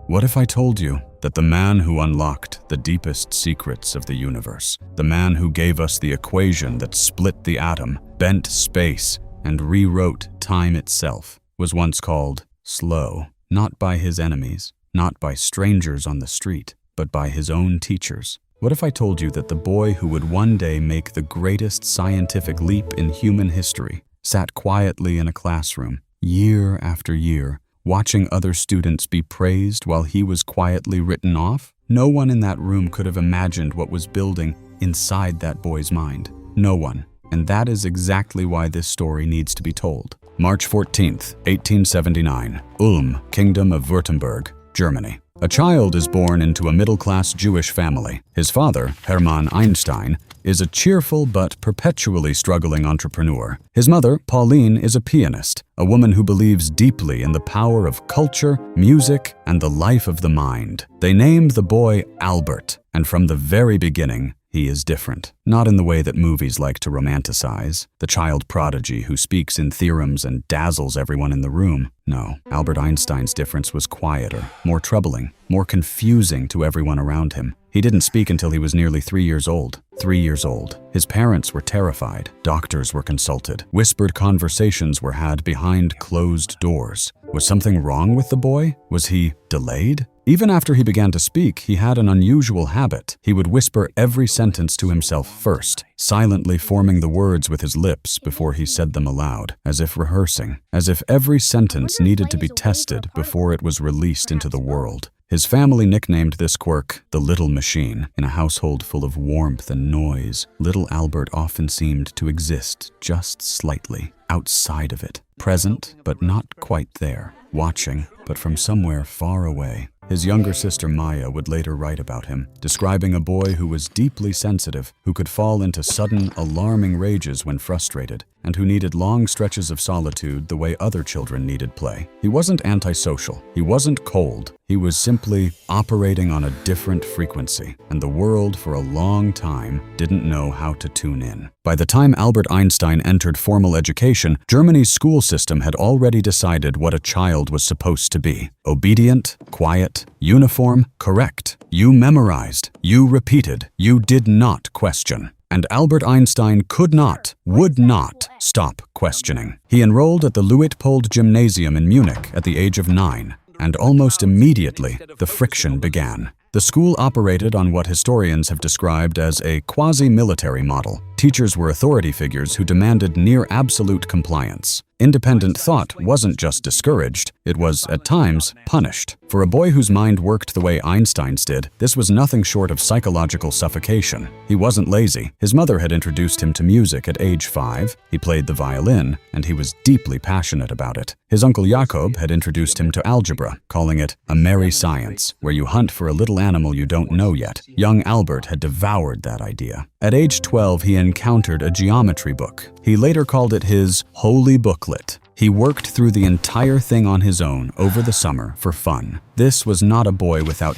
What if I told you that the man who unlocked the deepest secrets of the universe, the man who gave us the equation that split the atom, bent space, and rewrote time itself, was once called slow, not by his enemies, not by strangers on the street, but by his own teachers? What if I told you that the boy who would one day make the greatest scientific leap in human history sat quietly in a classroom, year after year, watching other students be praised while he was quietly written off? No one in that room could have imagined what was building inside that boy's mind. No one. And that is exactly why this story needs to be told. March 14th, 1879, Ulm, Kingdom of Württemberg, Germany. A child is born into a middle-class Jewish family. His father, Hermann Einstein, is a cheerful but perpetually struggling entrepreneur. His mother, Pauline, is a pianist, a woman who believes deeply in the power of culture, music, and the life of the mind. They named the boy Albert, and from the very beginning, he is different. Not in the way that movies like to romanticize, the child prodigy who speaks in theorems and dazzles everyone in the room. No, Albert Einstein's difference was quieter, more troubling, more confusing to everyone around him. He didn't speak until he was nearly 3 years old. 3 years old. His parents were terrified. Doctors were consulted. Whispered conversations were had behind closed doors. Was something wrong with the boy? Was he delayed? Even after he began to speak, he had an unusual habit. He would whisper every sentence to himself first, silently forming the words with his lips before he said them aloud, as if rehearsing, as if every sentence needed to be tested before it was released into the world. His family nicknamed this quirk the Little Machine. In a household full of warmth and noise, little Albert often seemed to exist just slightly outside of it, present but not quite there, watching but from somewhere far away. His younger sister Maya would later write about him, describing a boy who was deeply sensitive, who could fall into sudden, alarming rages when frustrated, and who needed long stretches of solitude the way other children needed play. He wasn't antisocial. He wasn't cold. He was simply operating on a different frequency, and the world for a long time didn't know how to tune in. By the time Albert Einstein entered formal education, Germany's school system had already decided what a child was supposed to be. Obedient, quiet, uniform, correct. You memorized, you repeated, you did not question. And Albert Einstein could not, would not stop questioning. He enrolled at the Luitpold Gymnasium in Munich at the age of 9, and almost immediately the friction began. The school operated on what historians have described as a quasi-military model. Teachers were authority figures who demanded near absolute compliance. Independent thought wasn't just discouraged, it was, at times, punished. For a boy whose mind worked the way Einstein's did, this was nothing short of psychological suffocation. He wasn't lazy. His mother had introduced him to music at age 5, he played the violin, and he was deeply passionate about it. His uncle Jakob had introduced him to algebra, calling it a merry science, where you hunt for a little animal you don't know yet. Young Albert had devoured that idea. At age 12, he encountered a geometry book. He later called it his holy booklet. He worked through the entire thing on his own over the summer for fun. This was not a boy without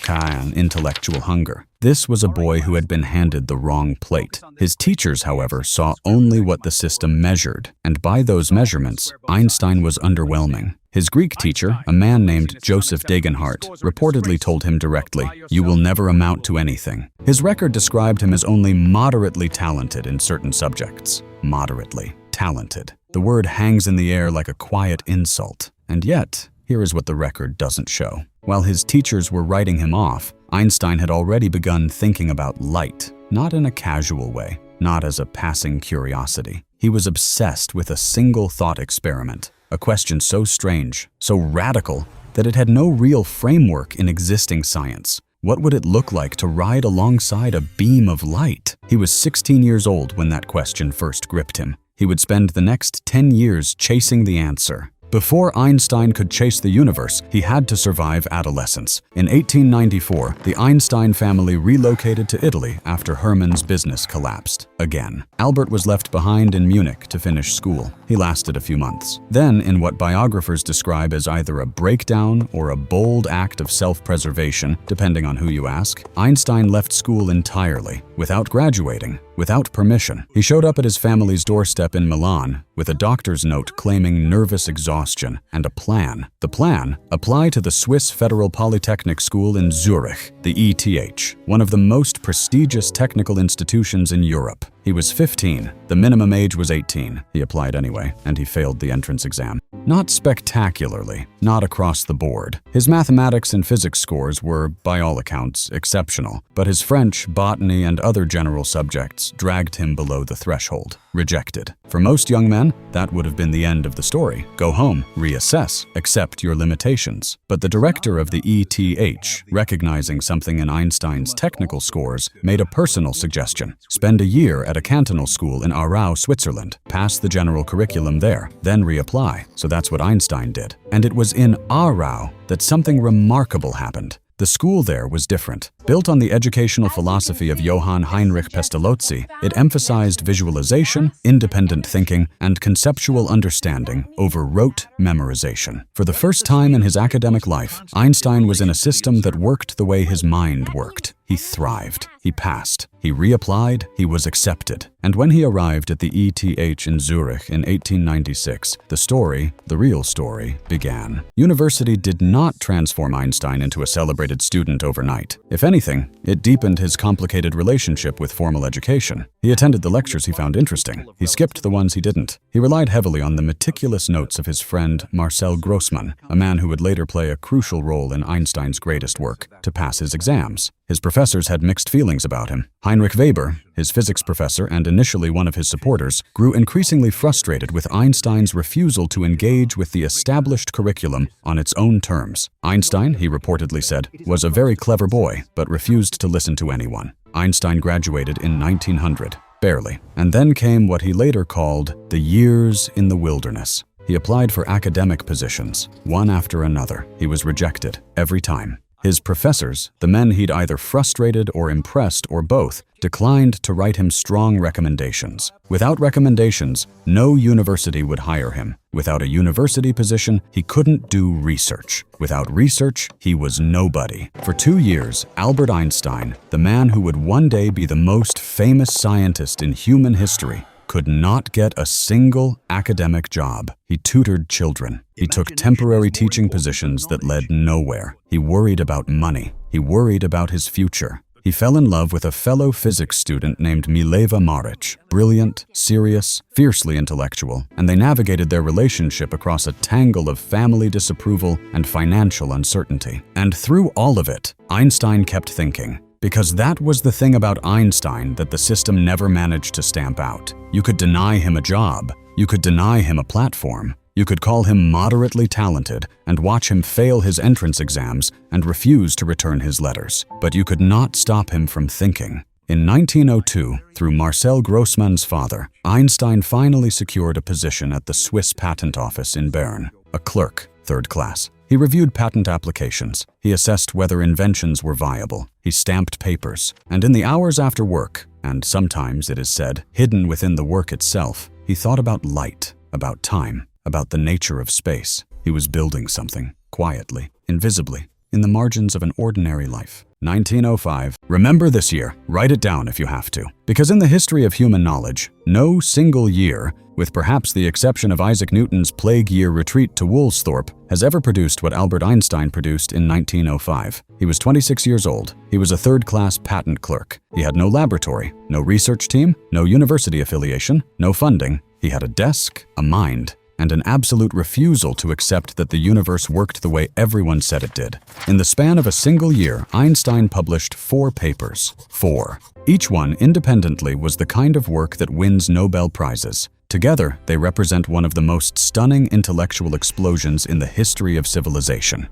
intellectual hunger. This was a boy who had been handed the wrong plate. His teachers, however, saw only what the system measured, and by those measurements, Einstein was underwhelming. His Greek teacher, a man named Joseph Degenhardt, reportedly told him directly, "You will never amount to anything." His record described him as only moderately talented in certain subjects. Moderately talented. The word hangs in the air like a quiet insult. And yet, here is what the record doesn't show. While his teachers were writing him off, Einstein had already begun thinking about light, not in a casual way, not as a passing curiosity. He was obsessed with a single thought experiment, a question so strange, so radical, that it had no real framework in existing science. What would it look like to ride alongside a beam of light? He was 16 years old when that question first gripped him. He would spend the next 10 years chasing the answer. Before Einstein could chase the universe, he had to survive adolescence. In 1894, the Einstein family relocated to Italy after Hermann's business collapsed. Again, Albert was left behind in Munich to finish school. He lasted a few months. Then, in what biographers describe as either a breakdown or a bold act of self-preservation, depending on who you ask, Einstein left school entirely, without graduating, without permission. He showed up at his family's doorstep in Milan with a doctor's note claiming nervous exhaustion and a plan. The plan? Apply to the Swiss Federal Polytechnic School in Zurich, the ETH, one of the most prestigious technical institutions in Europe. He was 15. The minimum age was 18. He applied anyway, and he failed the entrance exam. Not spectacularly, not across the board. His mathematics and physics scores were, by all accounts, exceptional, but his French, botany, and other general subjects dragged him below the threshold. Rejected. For most young men, that would have been the end of the story. Go home, reassess, accept your limitations. But the director of the ETH, recognizing something in Einstein's technical scores, made a personal suggestion. Spend a year at a cantonal school in Aarau, Switzerland. Pass the general curriculum there, then reapply. So that's what Einstein did. And it was in Aarau that something remarkable happened. The school there was different. Built on the educational philosophy of Johann Heinrich Pestalozzi, it emphasized visualization, independent thinking, and conceptual understanding over rote memorization. For the first time in his academic life, Einstein was in a system that worked the way his mind worked. He thrived. He passed. He reapplied. He was accepted. And when he arrived at the ETH in Zurich in 1896, the real story, began. University did not transform Einstein into a celebrated student overnight. If anything, it deepened his complicated relationship with formal education. He attended the lectures he found interesting. He skipped the ones he didn't. He relied heavily on the meticulous notes of his friend Marcel Grossmann, a man who would later play a crucial role in Einstein's greatest work, to pass his exams. His professors had mixed feelings about him. Heinrich Weber, his physics professor and initially one of his supporters, grew increasingly frustrated with Einstein's refusal to engage with the established curriculum on its own terms. Einstein, he reportedly said, was a very clever boy, but refused to listen to anyone. Einstein graduated in 1900, barely. And then came what he later called the years in the wilderness. He applied for academic positions, one after another. He was rejected every time. His professors, the men he'd either frustrated or impressed or both, declined to write him strong recommendations. Without recommendations, no university would hire him. Without a university position, he couldn't do research. Without research, he was nobody. For 2 years, Albert Einstein, the man who would one day be the most famous scientist in human history, could not get a single academic job. He tutored children. He took temporary teaching positions that led nowhere. He worried about money. He worried about his future. He fell in love with a fellow physics student named Mileva Maric, brilliant, serious, fiercely intellectual, and they navigated their relationship across a tangle of family disapproval and financial uncertainty. And through all of it, Einstein kept thinking, because that was the thing about Einstein that the system never managed to stamp out. You could deny him a job. You could deny him a platform. You could call him moderately talented and watch him fail his entrance exams and refuse to return his letters. But you could not stop him from thinking. In 1902, through Marcel Grossmann's father, Einstein finally secured a position at the Swiss Patent Office in Bern, a clerk, 3rd class. He reviewed patent applications. He assessed whether inventions were viable. He stamped papers. And in the hours after work, and sometimes, it is said, hidden within the work itself, he thought about light, about time, about the nature of space. He was building something, quietly, invisibly, in the margins of an ordinary life. 1905. Remember this year. Write it down if you have to. Because in the history of human knowledge, no single year, with perhaps the exception of Isaac Newton's plague year retreat to Woolsthorpe, has ever produced what Albert Einstein produced in 1905. He was 26 years old. He was a 3rd-class patent clerk. He had no laboratory, no research team, no university affiliation, no funding. He had a desk, a mind, and an absolute refusal to accept that the universe worked the way everyone said it did. In the span of a single year, Einstein published 4 papers. 4. Each one independently was the kind of work that wins Nobel Prizes. Together, they represent one of the most stunning intellectual explosions in the history of civilization.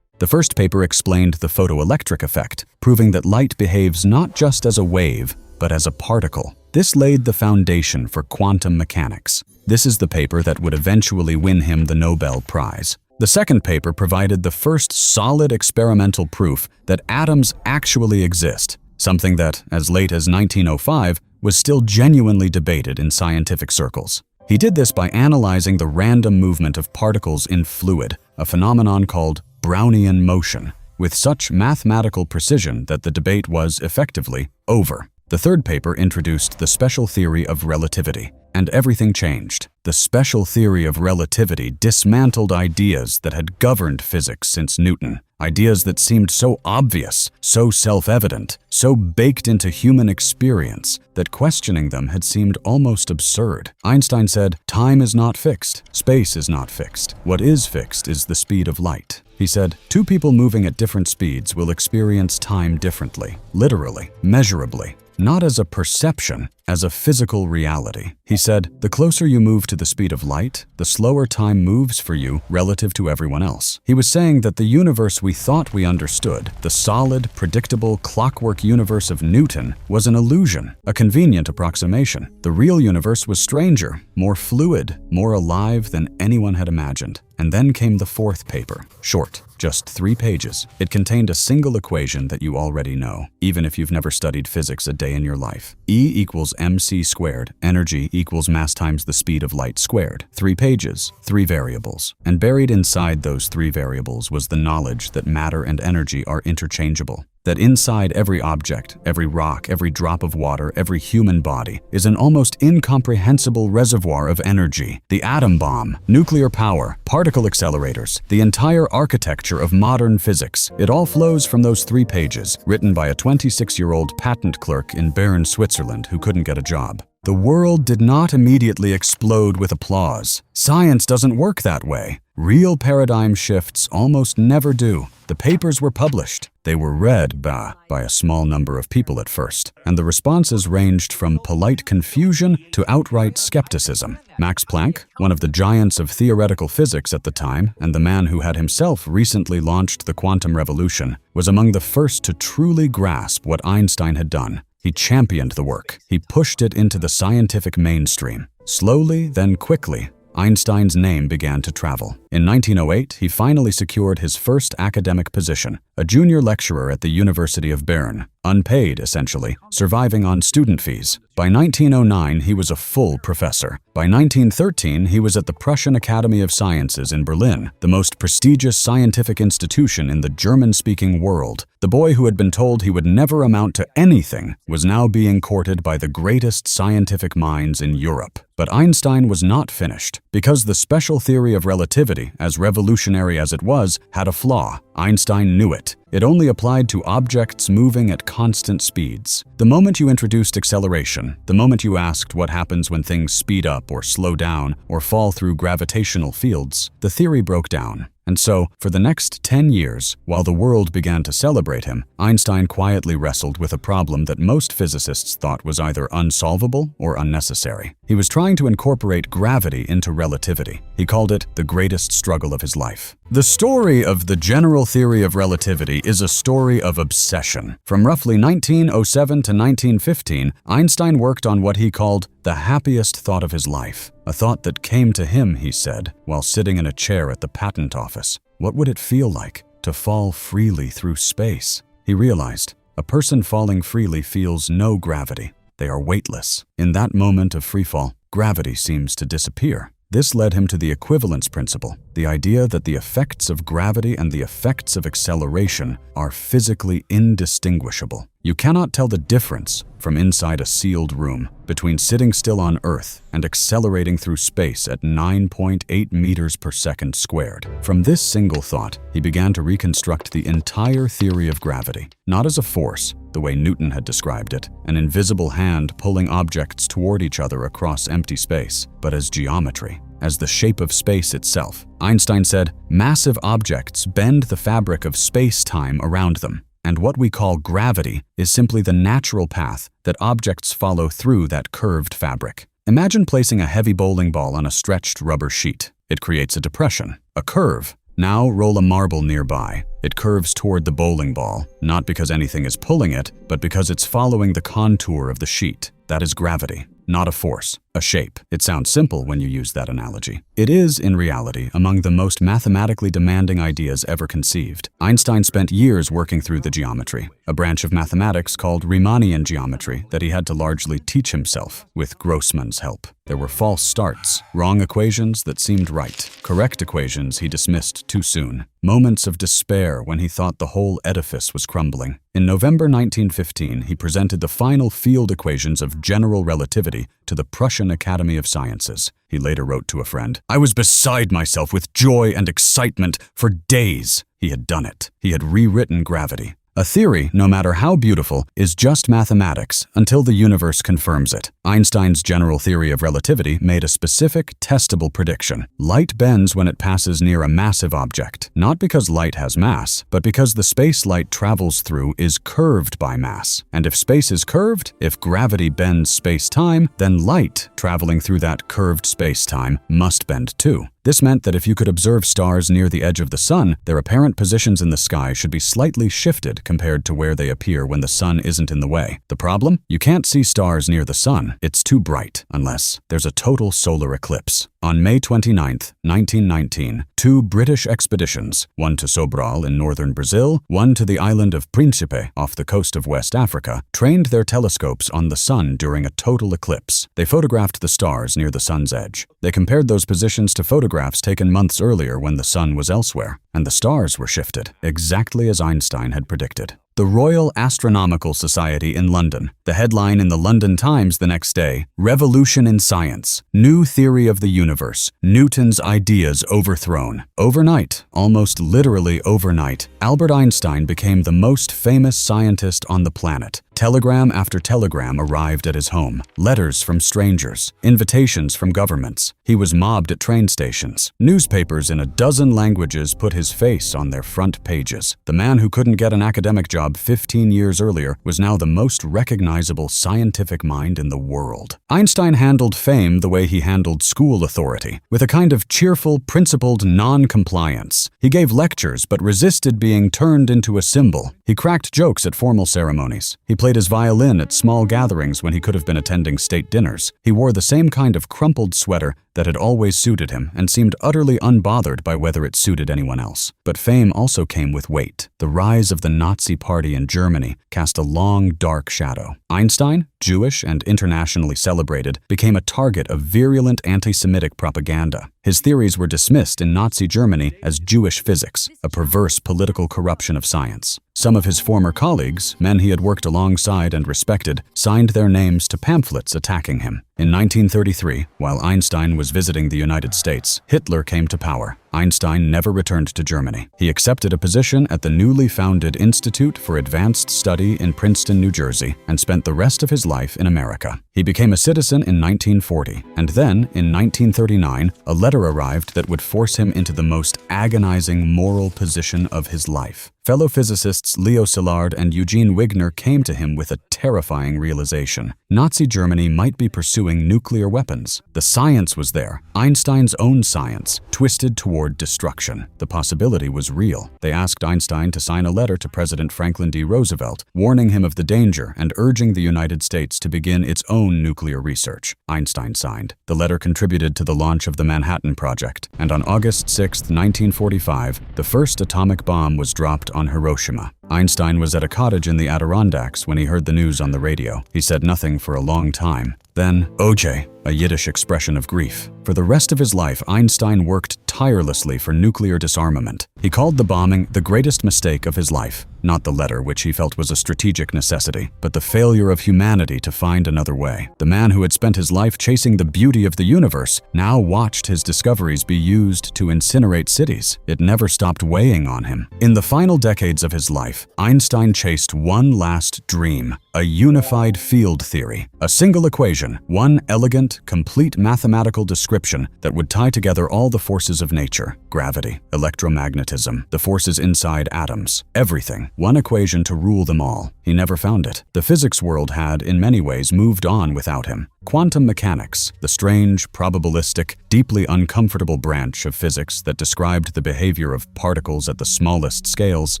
The first paper explained the photoelectric effect, proving that light behaves not just as a wave, but as a particle. This laid the foundation for quantum mechanics. This is the paper that would eventually win him the Nobel Prize. The second paper provided the first solid experimental proof that atoms actually exist, something that, as late as 1905, was still genuinely debated in scientific circles. He did this by analyzing the random movement of particles in fluid, a phenomenon called Brownian motion, with such mathematical precision that the debate was, effectively, over. The third paper introduced the special theory of relativity, and everything changed. The special theory of relativity dismantled ideas that had governed physics since Newton, ideas that seemed so obvious, so self-evident, so baked into human experience that questioning them had seemed almost absurd. Einstein said, "Time is not fixed. Space is not fixed. What is fixed is the speed of light." He said, "Two people moving at different speeds will experience time differently, literally, measurably. Not as a perception, as a physical reality." He said, "The closer you move to the speed of light, the slower time moves for you relative to everyone else." He was saying that the universe we thought we understood, the solid, predictable, clockwork universe of Newton, was an illusion, a convenient approximation. The real universe was stranger, more fluid, more alive than anyone had imagined. And then came the fourth paper, short, just 3 pages. It contained a single equation that you already know, even if you've never studied physics a day in your life. E equals mc squared, energy equals mass times the speed of light squared. 3 pages, 3 variables. And buried inside those 3 variables was the knowledge that matter and energy are interchangeable. That inside every object, every rock, every drop of water, every human body is an almost incomprehensible reservoir of energy. The atom bomb, nuclear power, particle accelerators, the entire architecture of modern physics. It all flows from those 3 pages, written by a 26-year-old patent clerk in Bern, Switzerland, who couldn't get a job. The world did not immediately explode with applause. Science doesn't work that way. Real paradigm shifts almost never do. The papers were published. They were read by a small number of people at first, and the responses ranged from polite confusion to outright skepticism. Max Planck, one of the giants of theoretical physics at the time, and the man who had himself recently launched the quantum revolution, was among the first to truly grasp what Einstein had done. He championed the work. He pushed it into the scientific mainstream. Slowly, then quickly, Einstein's name began to travel. In 1908, he finally secured his first academic position, a junior lecturer at the University of Bern, unpaid essentially, surviving on student fees. By 1909, he was a full professor. By 1913, he was at the Prussian Academy of Sciences in Berlin, the most prestigious scientific institution in the German-speaking world. The boy who had been told he would never amount to anything was now being courted by the greatest scientific minds in Europe. But Einstein was not finished, because the special theory of relativity, as revolutionary as it was, had a flaw. Einstein knew it. It only applied to objects moving at constant speeds. The moment you introduced acceleration, the moment you asked what happens when things speed up or slow down or fall through gravitational fields, the theory broke down. And so, for the next 10 years, while the world began to celebrate him, Einstein quietly wrestled with a problem that most physicists thought was either unsolvable or unnecessary. He was trying to incorporate gravity into relativity. He called it the greatest struggle of his life. The story of the general theory of relativity is a story of obsession. From roughly 1907 to 1915, Einstein worked on what he called the happiest thought of his life. A thought that came to him, he said, while sitting in a chair at the patent office. What would it feel like to fall freely through space? He realized, a person falling freely feels no gravity. They are weightless. In that moment of freefall, gravity seems to disappear. This led him to the equivalence principle, the idea that the effects of gravity and the effects of acceleration are physically indistinguishable. You cannot tell the difference from inside a sealed room between sitting still on Earth and accelerating through space at 9.8 meters per second squared. From this single thought, he began to reconstruct the entire theory of gravity, not as a force, the way Newton had described it, an invisible hand pulling objects toward each other across empty space, but as geometry, as the shape of space itself. Einstein said, massive objects bend the fabric of space-time around them, and what we call gravity is simply the natural path that objects follow through that curved fabric. Imagine placing a heavy bowling ball on a stretched rubber sheet. It creates a depression, a curve. Now roll a marble nearby. It curves toward the bowling ball, not because anything is pulling it, but because it's following the contour of the sheet. That is gravity, not a force. a shape. It sounds simple when you use that analogy. It is, in reality, among the most mathematically demanding ideas ever conceived. Einstein spent years working through the geometry, a branch of mathematics called Riemannian geometry that he had to largely teach himself with Grossman's help. There were false starts, wrong equations that seemed right, correct equations he dismissed too soon, moments of despair when he thought the whole edifice was crumbling. In November 1915, he presented the final field equations of general relativity to the Prussian Academy of Sciences. He later wrote to a friend, "I was beside myself with joy and excitement for days." He had done it. He had rewritten gravity. A theory, no matter how beautiful, is just mathematics until the universe confirms it. Einstein's general theory of relativity made a specific, testable prediction. Light bends when it passes near a massive object, not because light has mass, but because the space light travels through is curved by mass. And if space is curved, if gravity bends space-time, then light, traveling through that curved space-time, must bend too. This meant that if you could observe stars near the edge of the sun, their apparent positions in the sky should be slightly shifted compared to where they appear when the sun isn't in the way. The problem? You can't see stars near the sun. It's too bright, unless there's a total solar eclipse. On May 29, 1919, 2 British expeditions, one to Sobral in northern Brazil, one to the island of Príncipe off the coast of West Africa, trained their telescopes on the sun during a total eclipse. They photographed the stars near the sun's edge. They compared those positions to photographs taken months earlier when the sun was elsewhere, and the stars were shifted, exactly as Einstein had predicted. The Royal Astronomical Society in London. The headline in the London Times the next day, "Revolution in Science. New Theory of the Universe. Newton's Ideas Overthrown." Overnight, almost literally overnight, Albert Einstein became the most famous scientist on the planet. Telegram after telegram arrived at his home. Letters from strangers. Invitations from governments. He was mobbed at train stations. Newspapers in a dozen languages put his face on their front pages. The man who couldn't get an academic job 15 years earlier was now the most recognizable scientific mind in the world. Einstein handled fame the way he handled school authority, with a kind of cheerful, principled non-compliance. He gave lectures but resisted being turned into a symbol. He cracked jokes at formal ceremonies. He played his violin at small gatherings when he could have been attending state dinners. He wore the same kind of crumpled sweater that had always suited him and seemed utterly unbothered by whether it suited anyone else. But fame also came with weight. The rise of the Nazi Party in Germany cast a long, dark shadow. Einstein, Jewish and internationally celebrated, became a target of virulent anti-Semitic propaganda. His theories were dismissed in Nazi Germany as Jewish physics, a perverse political corruption of science. Some of his former colleagues, men he had worked alongside and respected, signed their names to pamphlets attacking him. In 1933, while Einstein was visiting the United States, Hitler came to power. Einstein never returned to Germany. He accepted a position at the newly founded Institute for Advanced Study in Princeton, New Jersey, and spent the rest of his life in America. He became a citizen in 1940, and then, in 1939, a letter arrived that would force him into the most agonizing moral position of his life. Fellow physicists Leo Szilard and Eugene Wigner came to him with a terrifying realization. Nazi Germany might be pursuing nuclear weapons. The science was there, Einstein's own science, twisted toward destruction. The possibility was real. They asked Einstein to sign a letter to President Franklin D. Roosevelt, warning him of the danger and urging the United States to begin its own nuclear research. Einstein signed. The letter contributed to the launch of the Manhattan Project, and on August 6, 1945, the first atomic bomb was dropped on Hiroshima. Einstein was at a cottage in the Adirondacks when he heard the news on the radio. He said nothing for a long time. Then, OJ, a Yiddish expression of grief. For the rest of his life, Einstein worked tirelessly for nuclear disarmament. He called the bombing the greatest mistake of his life, not the letter, which he felt was a strategic necessity, but the failure of humanity to find another way. The man who had spent his life chasing the beauty of the universe now watched his discoveries be used to incinerate cities. It never stopped weighing on him. In the final decades of his life, Einstein chased one last dream, a unified field theory, a single equation, one elegant, complete mathematical description that would tie together all the forces of nature: gravity, electromagnetism, the forces inside atoms, everything. One equation to rule them all. He never found it. The physics world had, in many ways, moved on without him. Quantum mechanics, the strange, probabilistic, deeply uncomfortable branch of physics that described the behavior of particles at the smallest scales,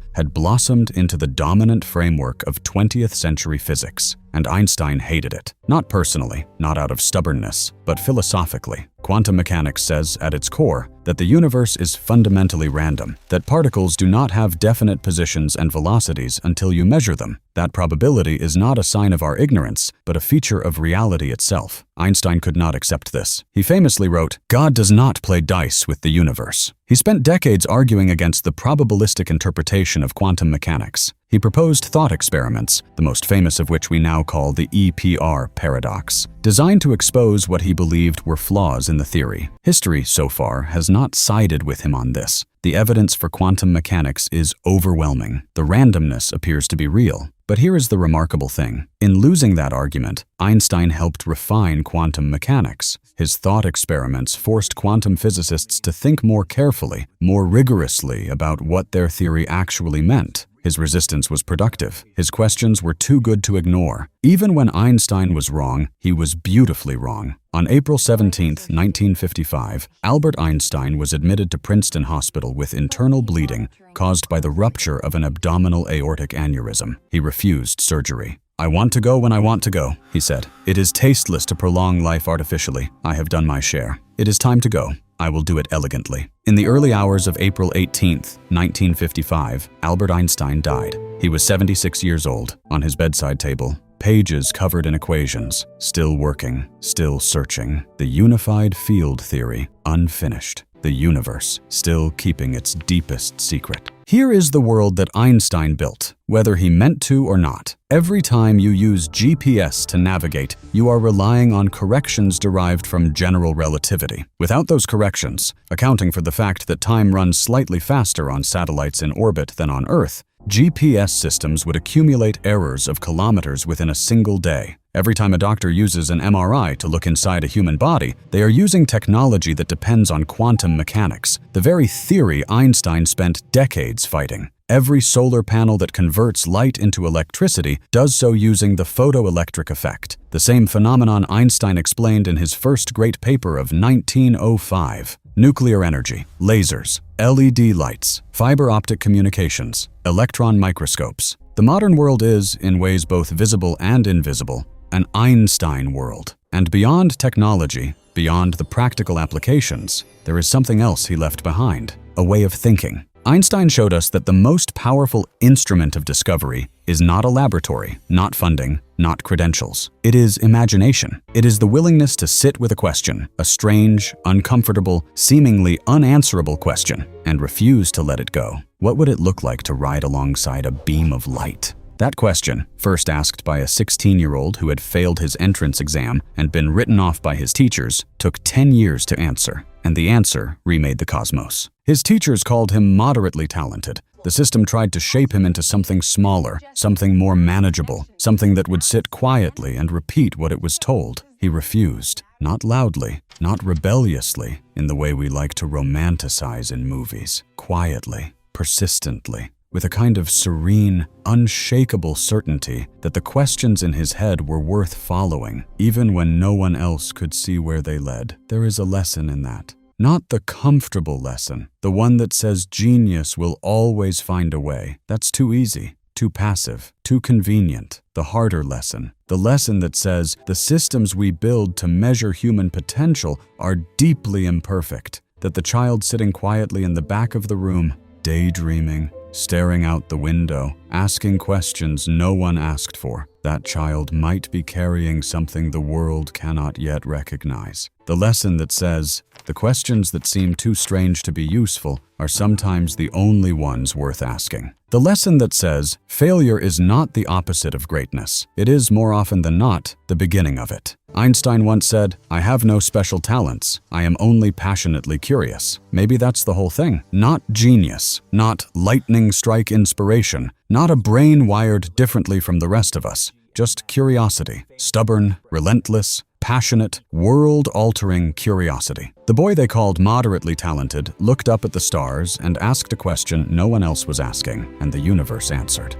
had blossomed into the dominant framework of 20th century physics. and Einstein hated it. Not personally, not out of stubbornness, but philosophically. Quantum mechanics says, at its core, that the universe is fundamentally random, that particles do not have definite positions and velocities until you measure them. That probability is not a sign of our ignorance, but a feature of reality itself. Einstein could not accept this. He famously wrote, "God does not play dice with the universe." He spent decades arguing against the probabilistic interpretation of quantum mechanics. He proposed thought experiments, the most famous of which we now call the EPR paradox, designed to expose what he believed were flaws in the theory. History, so far, has not sided with him on this. The evidence for quantum mechanics is overwhelming. The randomness appears to be real. But here is the remarkable thing. In losing that argument, Einstein helped refine quantum mechanics. His thought experiments forced quantum physicists to think more carefully, more rigorously about what their theory actually meant. His resistance was productive. His questions were too good to ignore. Even when Einstein was wrong, he was beautifully wrong. On April 17, 1955, Albert Einstein was admitted to Princeton Hospital with internal bleeding caused by the rupture of an abdominal aortic aneurysm. He refused surgery. "I want to go when I want to go," he said. "It is tasteless to prolong life artificially. I have done my share. It is time to go. I will do it elegantly." In the early hours of April 18, 1955, Albert Einstein died. He was 76 years old. On his bedside table, pages covered in equations, still working, still searching. The unified field theory, unfinished. The universe, still keeping its deepest secret. Here is the world that Einstein built, whether he meant to or not. Every time you use GPS to navigate, you are relying on corrections derived from general relativity. Without those corrections, accounting for the fact that time runs slightly faster on satellites in orbit than on Earth, GPS systems would accumulate errors of kilometers within a single day. Every time a doctor uses an MRI to look inside a human body, they are using technology that depends on quantum mechanics, the very theory Einstein spent decades fighting. Every solar panel that converts light into electricity does so using the photoelectric effect, the same phenomenon Einstein explained in his first great paper of 1905. Nuclear energy, lasers, LED lights, fiber optic communications, electron microscopes. The modern world is, in ways both visible and invisible, an Einstein world. And beyond technology, beyond the practical applications, there is something else he left behind, a way of thinking. Einstein showed us that the most powerful instrument of discovery is not a laboratory, not funding, not credentials. It is imagination. It is the willingness to sit with a question, a strange, uncomfortable, seemingly unanswerable question, and refuse to let it go. What would it look like to ride alongside a beam of light? That question, first asked by a 16-year-old who had failed his entrance exam and been written off by his teachers, took 10 years to answer, and the answer remade the cosmos. His teachers called him moderately talented. The system tried to shape him into something smaller, something more manageable, something that would sit quietly and repeat what it was told. He refused, not loudly, not rebelliously, in the way we like to romanticize in movies, quietly, persistently, with a kind of serene, unshakable certainty that the questions in his head were worth following, even when no one else could see where they led. There is a lesson in that. Not the comfortable lesson, the one that says genius will always find a way. That's too easy, too passive, too convenient. The harder lesson, the lesson that says the systems we build to measure human potential are deeply imperfect, that the child sitting quietly in the back of the room, daydreaming, staring out the window, asking questions no one asked for, that child might be carrying something the world cannot yet recognize. The lesson that says, the questions that seem too strange to be useful are sometimes the only ones worth asking. The lesson that says, failure is not the opposite of greatness. It is, more often than not, the beginning of it. Einstein once said, "I have no special talents. I am only passionately curious." Maybe that's the whole thing. Not genius, not lightning strike inspiration, not a brain wired differently from the rest of us. Just curiosity. Stubborn, relentless, passionate, world-altering curiosity. The boy they called moderately talented looked up at the stars and asked a question no one else was asking, and the universe answered.